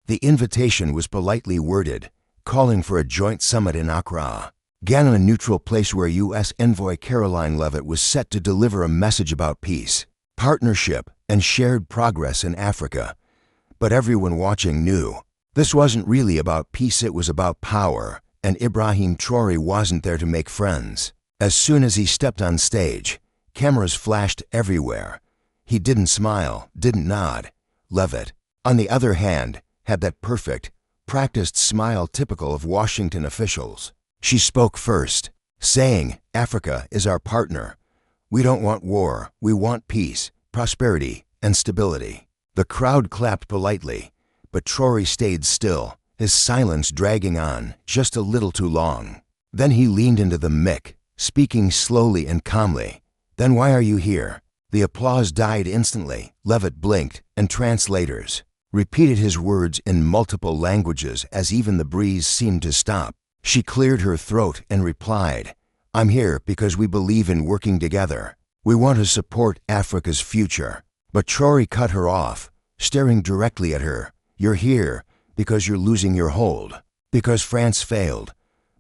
The invitation was politely worded, calling for a joint summit in Accra, Ghana, a neutral place where U.S. envoy Karoline Leavitt was set to deliver a message about peace, partnership, and shared progress in Africa. But everyone watching knew this wasn't really about peace, it was about power, and Ibrahim Traoré wasn't there to make friends. As soon as he stepped on stage, cameras flashed everywhere. He didn't smile, didn't nod. Leavitt, on the other hand, had that perfect, practiced smile typical of Washington officials. She spoke first, saying, "Africa is our partner. We don't want war, we want peace, prosperity, and stability." The crowd clapped politely, but Traoré stayed still, his silence dragging on just a little too long. Then he leaned into the mic, speaking slowly and calmly. "Then why are you here?" The applause died instantly. Leavitt blinked, and translators repeated his words in multiple languages as even the breeze seemed to stop. She cleared her throat and replied, "I'm here because we believe in working together. We want to support Africa's future." But Traoré cut her off, staring directly at her. "You're here because you're losing your hold, because France failed,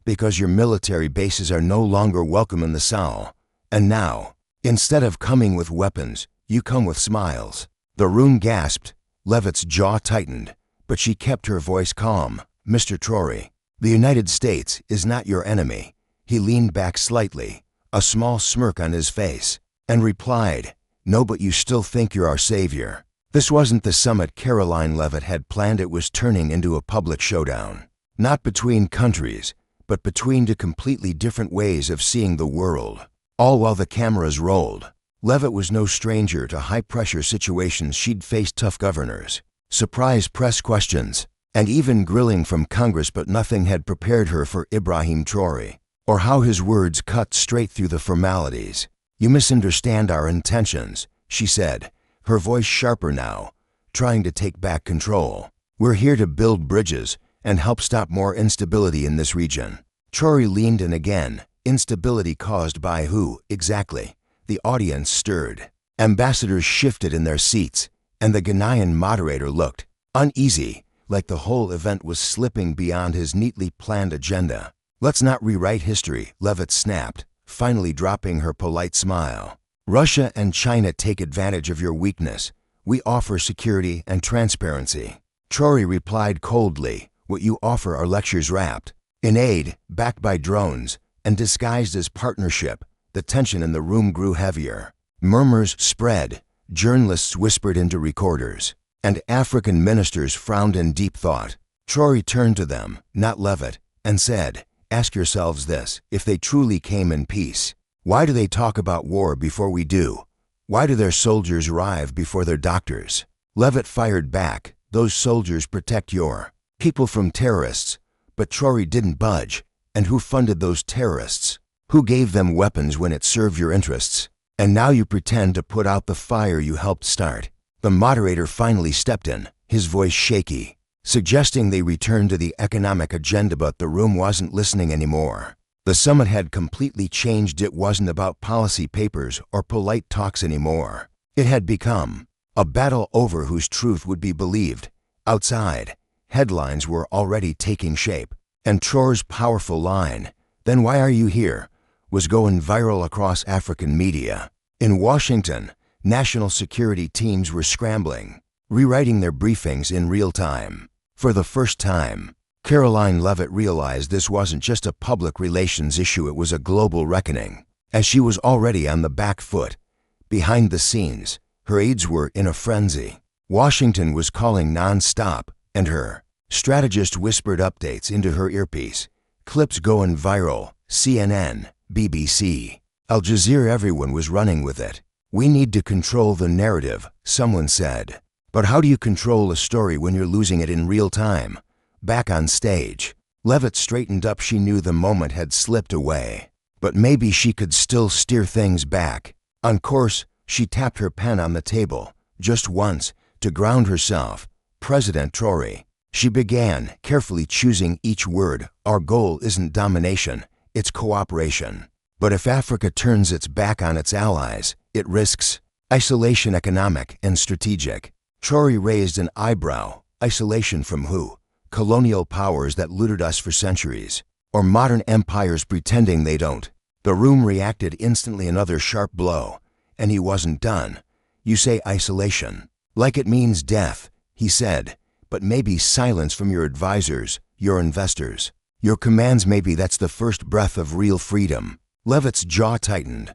because your military bases are no longer welcome in the Sahel. And now, instead of coming with weapons, you come with smiles." The room gasped. Leavitt's jaw tightened, but she kept her voice calm. "Mr. Traoré, the United States is not your enemy." He leaned back slightly, a small smirk on his face, and replied, "No, but you still think you're our savior." This wasn't the summit Karoline Leavitt had planned. It was turning into a public showdown. Not between countries, but between two completely different ways of seeing the world. All while the cameras rolled. Leavitt was no stranger to high-pressure situations. She'd faced tough governors, surprise press questions, and even grilling from Congress, but nothing had prepared her for Ibrahim Traoré, or how his words cut straight through the formalities. "You misunderstand our intentions," she said, her voice sharper now, trying to take back control. "We're here to build bridges and help stop more instability in this region." Traoré leaned in again. Instability caused by who, exactly? The audience stirred. Ambassadors shifted in their seats, and the Ghanaian moderator looked uneasy, like the whole event was slipping beyond his neatly planned agenda. "Let's not rewrite history," Leavitt snapped, finally dropping her polite smile. "Russia and China take advantage of your weakness. We offer security and transparency." Traoré replied coldly, "What you offer are lectures wrapped in aid, backed by drones, and disguised as partnership." The tension in the room grew heavier. Murmurs spread, journalists whispered into recorders, and African ministers frowned in deep thought. Traoré turned to them, not Leavitt, and said, "Ask yourselves this: if they truly came in peace, why do they talk about war before we do? Why do their soldiers arrive before their doctors?" Leavitt fired back, "Those soldiers protect your people from terrorists." But Traoré didn't budge. "And who funded those terrorists? Who gave them weapons when it served your interests? And now you pretend to put out the fire you helped start." The moderator finally stepped in, his voice shaky, suggesting they return to the economic agenda, but the room wasn't listening anymore. The summit had completely changed. It wasn't about policy papers or polite talks anymore. It had become a battle over whose truth would be believed. Outside, headlines were already taking shape, and Traoré's powerful line, "Then why are you here?" was going viral across African media. In Washington, national security teams were scrambling, rewriting their briefings in real time. For the first time, Karoline Leavitt realized this wasn't just a public relations issue, it was a global reckoning. As she was already on the back foot, behind the scenes, her aides were in a frenzy. Washington was calling non-stop, and her strategist whispered updates into her earpiece. Clips going viral, CNN, BBC, Al Jazeera, everyone was running with it. "We need to control the narrative," someone said. "But how do you control a story when you're losing it in real time?" Back on stage, Leavitt straightened up. She knew the moment had slipped away, but maybe she could still steer things back. On course, she tapped her pen on the table, just once, to ground herself. "President Traoré," she began, carefully choosing each word, "our goal isn't domination, it's cooperation. But if Africa turns its back on its allies, it risks isolation, economic and strategic." Traoré raised an eyebrow. Isolation from who? Colonial powers that looted us for centuries. Or modern empires pretending they don't? The room reacted instantly, another sharp blow. And he wasn't done. You say isolation. Like it means death, he said. But maybe silence from your advisors, your investors. Your commands, maybe that's the first breath of real freedom. Leavitt's jaw tightened.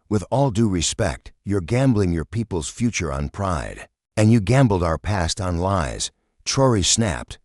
With all due respect, you're gambling your people's future on pride. And you gambled our past on lies. Traoré snapped.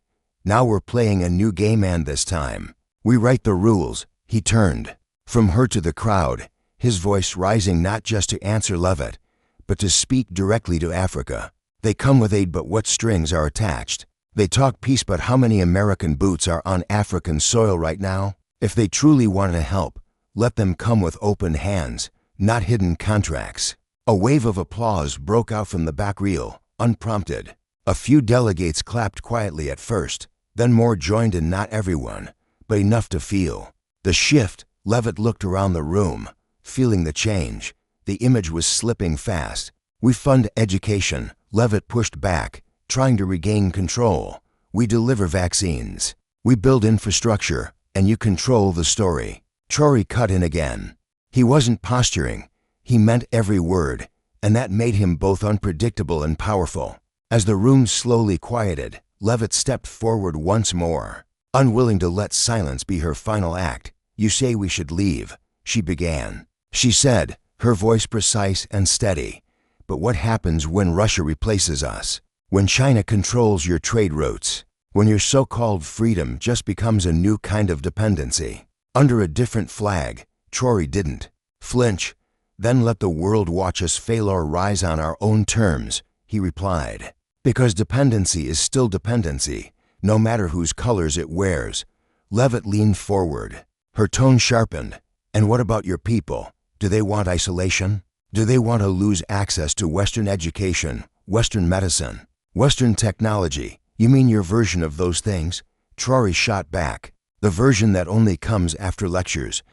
Now we're playing a new game, and this time we write the rules. He turned from her to the crowd, his voice rising not just to answer Leavitt, but to speak directly to Africa. They come with aid, but what strings are attached? They talk peace, but how many American boots are on African soil right now? If they truly want to help, let them come with open hands, not hidden contracts. A wave of applause broke out from the back reel, unprompted. A few delegates clapped quietly at first, then more joined in, not everyone, but enough to feel the shift. Leavitt looked around the room, feeling the change. The image was slipping fast. We fund education, Leavitt pushed back, trying to regain control. We deliver vaccines. We build infrastructure, and you control the story. Traoré cut in again. He wasn't posturing. He meant every word, and that made him both unpredictable and powerful. As the room slowly quieted, Leavitt stepped forward once more, unwilling to let silence be her final act. You say we should leave, she began. She said, her voice precise and steady. But what happens when Russia replaces us? When China controls your trade routes? When your so-called freedom just becomes a new kind of dependency? Under a different flag, Traoré didn't flinch. Then let the world watch us fail or rise on our own terms, he replied. Because dependency is still dependency, no matter whose colors it wears. Leavitt leaned forward. Her tone sharpened. And what about your people? Do they want isolation? Do they want to lose access to Western education, Western medicine, Western technology? You mean your version of those things? Traoré shot back. The version that only comes after lectures,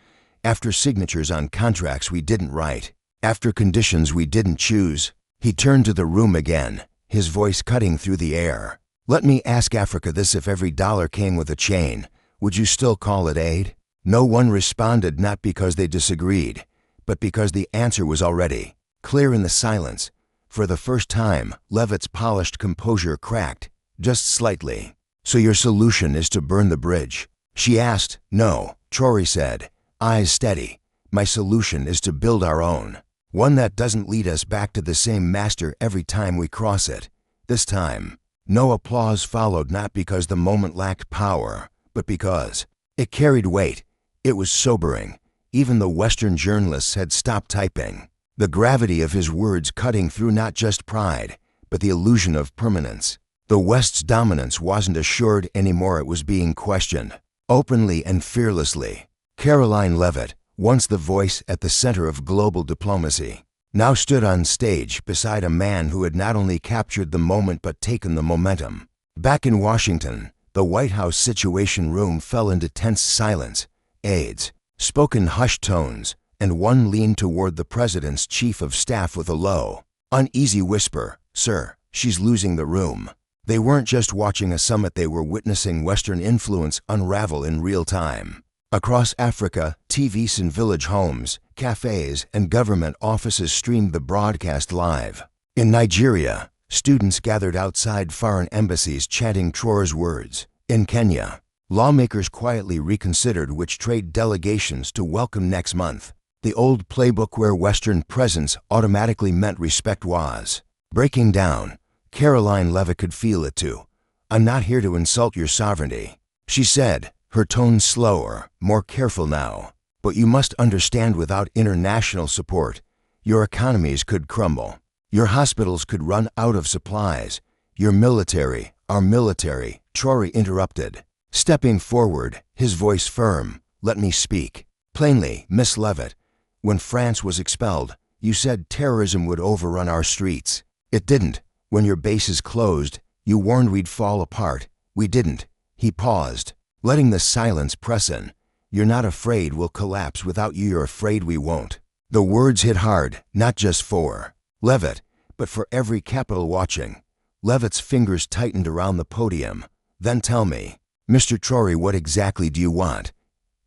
after signatures on contracts we didn't write, after conditions we didn't choose. He turned to the room again, his voice cutting through the air. Let me ask Africa this: if every dollar came with a chain, would you still call it aid? No one responded, not because they disagreed, but because the answer was already clear in the silence. For the first time, Leavitt's polished composure cracked, just slightly. So your solution is to burn the bridge? She asked. No, Traoré said, eyes steady. My solution is to build our own. One that doesn't lead us back to the same master every time we cross it. This time, no applause followed, not because the moment lacked power, but because it carried weight. It was sobering. Even the Western journalists had stopped typing. The gravity of his words cutting through not just pride, but the illusion of permanence. The West's dominance wasn't assured anymore, it was being questioned, openly and fearlessly. Karoline Leavitt, once the voice at the center of global diplomacy, now stood on stage beside a man who had not only captured the moment but taken the momentum. Back in Washington, the White House Situation Room fell into tense silence. Aides spoke in hushed tones, and one leaned toward the president's chief of staff with a low, uneasy whisper. Sir, she's losing the room. They weren't just watching a summit, they were witnessing Western influence unravel in real time. Across Africa, TVs in village homes, cafes, and government offices streamed the broadcast live. In Nigeria, students gathered outside foreign embassies chanting Traoré's words. In Kenya, lawmakers quietly reconsidered which trade delegations to welcome next month. The old playbook where Western presence automatically meant respect was breaking down. Karoline Leavitt could feel it too. I'm not here to insult your sovereignty, she said, her tone slower, more careful now. But you must understand, without international support, your economies could crumble. Your hospitals could run out of supplies. Your military, our military, Traoré interrupted, stepping forward, his voice firm. Let me speak plainly, Miss Leavitt. When France was expelled, you said terrorism would overrun our streets. It didn't. When your bases closed, you warned we'd fall apart. We didn't. He paused, letting the silence press in. You're not afraid we'll collapse without you, you're afraid we won't. The words hit hard, not just for Leavitt, but for every capital watching. Leavitt's fingers tightened around the podium. Then tell me, Mr. Traoré, what exactly do you want?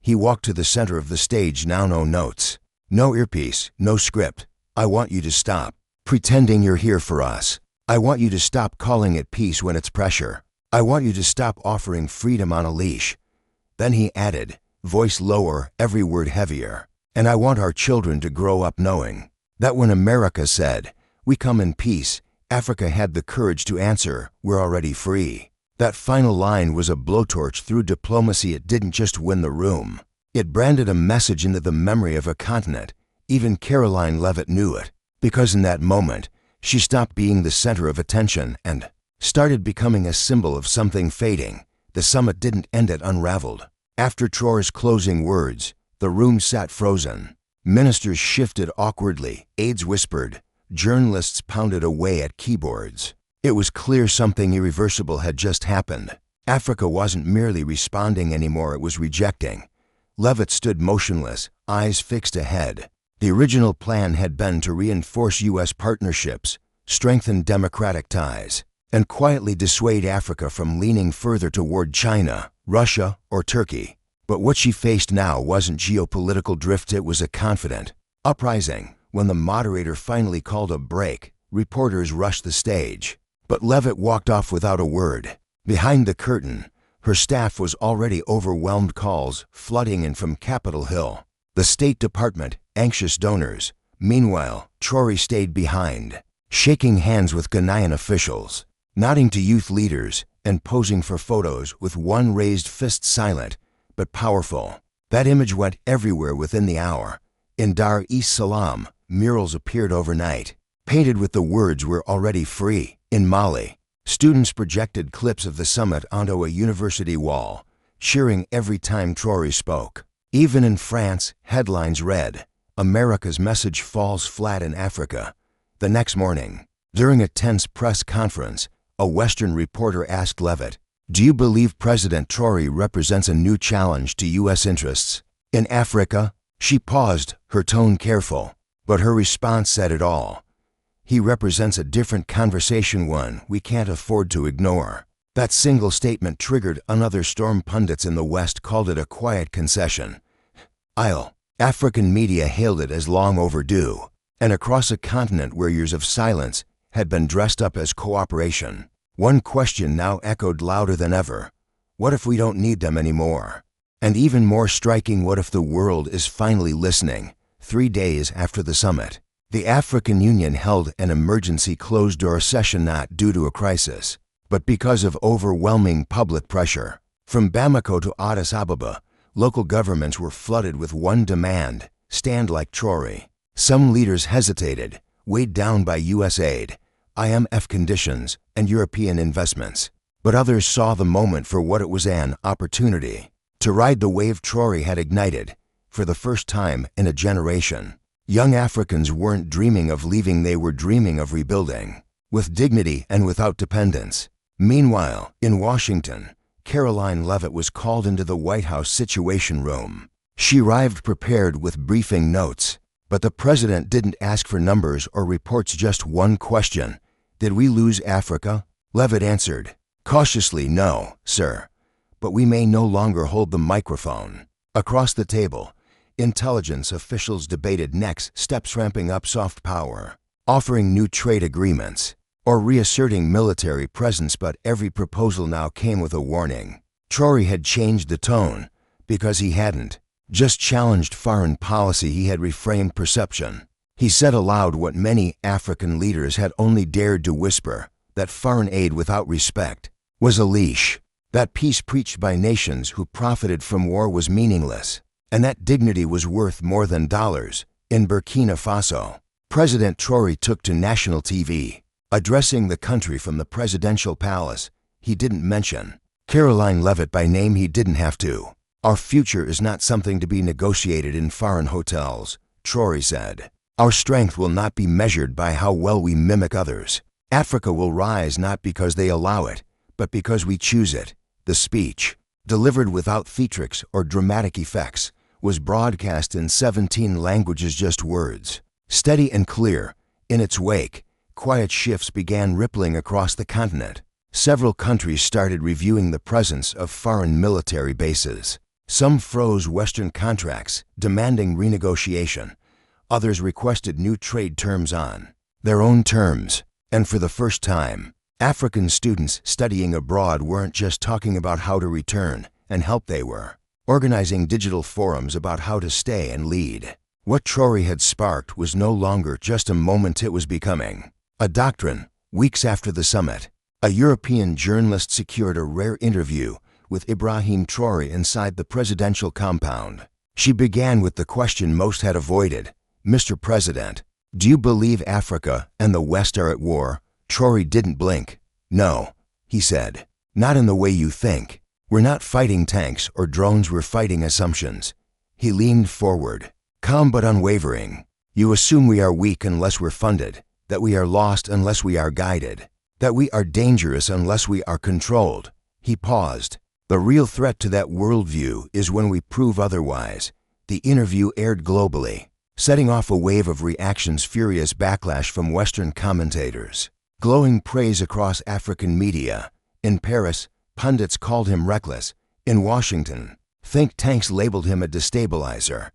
He walked to the center of the stage. Now no notes. No earpiece, no script. I want you to stop pretending you're here for us. I want you to stop calling it peace when it's pressure. I want you to stop offering freedom on a leash. Then he added, voice lower, every word heavier. And I want our children to grow up knowing that when America said, we come in peace, Africa had the courage to answer, we're already free. That final line was a blowtorch through diplomacy. It didn't just win the room. It branded a message into the memory of a continent. Even Karoline Leavitt knew it, because in that moment, she stopped being the center of attention and started becoming a symbol of something fading. The summit didn't end at unraveled. After Traoré's closing words, the room sat frozen. Ministers shifted awkwardly, aides whispered, journalists pounded away at keyboards. It was clear something irreversible had just happened. Africa wasn't merely responding anymore, it was rejecting. Leavitt stood motionless, eyes fixed ahead. The original plan had been to reinforce U.S. partnerships, strengthen democratic ties, and quietly dissuade Africa from leaning further toward China, Russia, or Turkey. But what she faced now wasn't geopolitical drift, it was a confident uprising. When the moderator finally called a break, reporters rushed the stage. But Leavitt walked off without a word. Behind the curtain, her staff was already overwhelmed, calls flooding in from Capitol Hill, the State Department, anxious donors. Meanwhile, Traoré stayed behind, shaking hands with Ghanaian officials, nodding to youth leaders, and posing for photos with one raised fist, silent but powerful. That image went everywhere within the hour. In Dar es Salaam, murals appeared overnight, painted with the words "We're already free." In Mali, students projected clips of the summit onto a university wall, cheering every time Traoré spoke. Even in France, headlines read, "America's message falls flat in Africa." The next morning, during a tense press conference, a Western reporter asked Leavitt, "Do you believe President Traoré represents a new challenge to U.S. interests in Africa?" She paused, her tone careful, but her response said it all. "He represents a different conversation, one we can't afford to ignore." That single statement triggered another storm. Pundits in the West called it a quiet concession. African media hailed it as long overdue, and across a continent where years of silence had been dressed up as cooperation, one question now echoed louder than ever: what if we don't need them anymore? And even more striking, what if the world is finally listening? 3 days after the summit, the African Union held an emergency closed-door session, not due to a crisis, but because of overwhelming public pressure. From Bamako to Addis Ababa, local governments were flooded with one demand: stand like Traoré. Some leaders hesitated, weighed down by U.S. aid, IMF conditions, and European investments. But others saw the moment for what it was: an opportunity to ride the wave Traoré had ignited. For the first time in a generation, young Africans weren't dreaming of leaving, they were dreaming of rebuilding, with dignity and without dependence. Meanwhile, in Washington, Karoline Leavitt was called into the White House Situation Room. She arrived prepared with briefing notes, but the president didn't ask for numbers or reports, just one question: did we lose Africa? Leavitt answered, cautiously, "No, sir, but we may no longer hold the microphone." Across the table, intelligence officials debated next steps: ramping up soft power, offering new trade agreements, or reasserting military presence. But every proposal now came with a warning. Traoré had changed the tone because he hadn't just challenged foreign policy, he had reframed perception. He said aloud what many African leaders had only dared to whisper: that foreign aid without respect was a leash, that peace preached by nations who profited from war was meaningless, and that dignity was worth more than dollars. In Burkina Faso, President Traoré took to national TV, addressing the country from the presidential palace. He didn't mention Karoline Leavitt by name, he didn't have to. "Our future is not something to be negotiated in foreign hotels," Traoré said. "Our strength will not be measured by how well we mimic others. Africa will rise not because they allow it, but because we choose it." The speech, delivered without theatrics or dramatic effects, was broadcast in 17 languages, just words, steady and clear. In its wake, quiet shifts began rippling across the continent. Several countries started reviewing the presence of foreign military bases. Some froze Western contracts, demanding renegotiation. Others requested new trade terms on their own terms. And for the first time, African students studying abroad weren't just talking about how to return and help, they were organizing digital forums about how to stay and lead. What Traoré had sparked was no longer just a moment, it was becoming a doctrine. Weeks after the summit, a European journalist secured a rare interview with Ibrahim Traoré inside the presidential compound. She began with the question most had avoided. "Mr. President, do you believe Africa and the West are at war?" Traoré didn't blink. "No," he said. "Not in the way you think. We're not fighting tanks or drones, we're fighting assumptions." He leaned forward, calm but unwavering. "You assume we are weak unless we're funded, that we are lost unless we are guided, that we are dangerous unless we are controlled." He paused. "The real threat to that worldview is when we prove otherwise." The interview aired globally, setting off a wave of reactions, furious backlash from Western commentators, glowing praise across African media. In Paris, pundits called him reckless. In Washington, think tanks labeled him a destabilizer.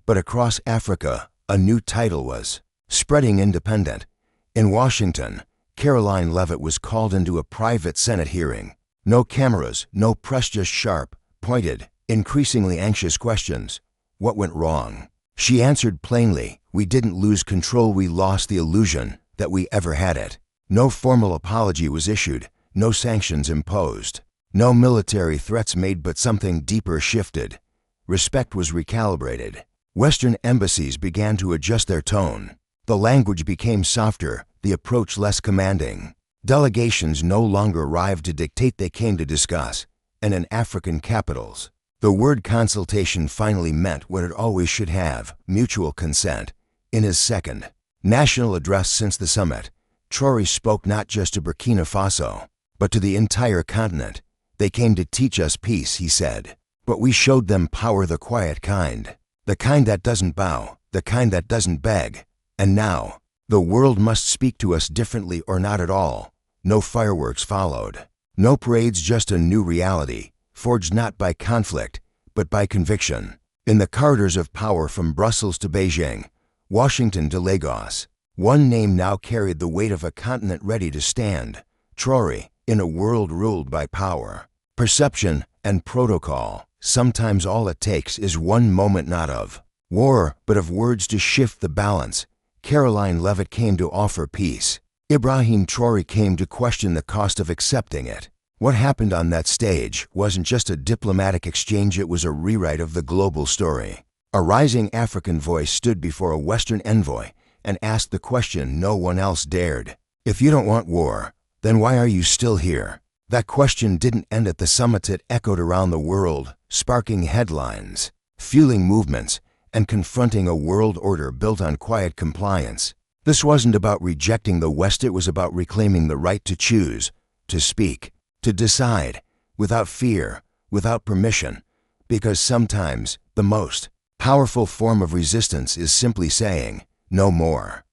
But across Africa, a new title was spreading: independent. In Washington, Karoline Leavitt was called into a private Senate hearing. No cameras, no press, just sharp, pointed, increasingly anxious questions. What went wrong? She answered plainly, "We didn't lose control, we lost the illusion that we ever had it." No formal apology was issued, no sanctions imposed, no military threats made, but something deeper shifted. Respect was recalibrated. Western embassies began to adjust their tone. The language became softer, the approach less commanding. Delegations no longer arrived to dictate, they came to discuss. And in African capitals, the word consultation finally meant what it always should have: mutual consent. In his second national address since the summit, Traoré spoke not just to Burkina Faso, but to the entire continent. "They came to teach us peace," he said, "but we showed them power, the quiet kind, the kind that doesn't bow, the kind that doesn't beg. And now, the world must speak to us differently or not at all." No fireworks followed. No parades, just a new reality, forged not by conflict, but by conviction. In the corridors of power, from Brussels to Beijing, Washington to Lagos, one name now carried the weight of a continent ready to stand: Traoré. In a world ruled by power, perception, and protocol, sometimes all it takes is one moment, not of war, but of words, to shift the balance. Karoline Leavitt came to offer peace. Ibrahim Traoré came to question the cost of accepting it. What happened on that stage wasn't just a diplomatic exchange, it was a rewrite of the global story. A rising African voice stood before a Western envoy and asked the question no one else dared. "If you don't want war, then why are you still here?" That question didn't end at the summit, it echoed around the world, sparking headlines, fueling movements, and confronting a world order built on quiet compliance. This wasn't about rejecting the West, it was about reclaiming the right to choose, to speak, to decide, without fear, without permission, because sometimes the most powerful form of resistance is simply saying, "No more."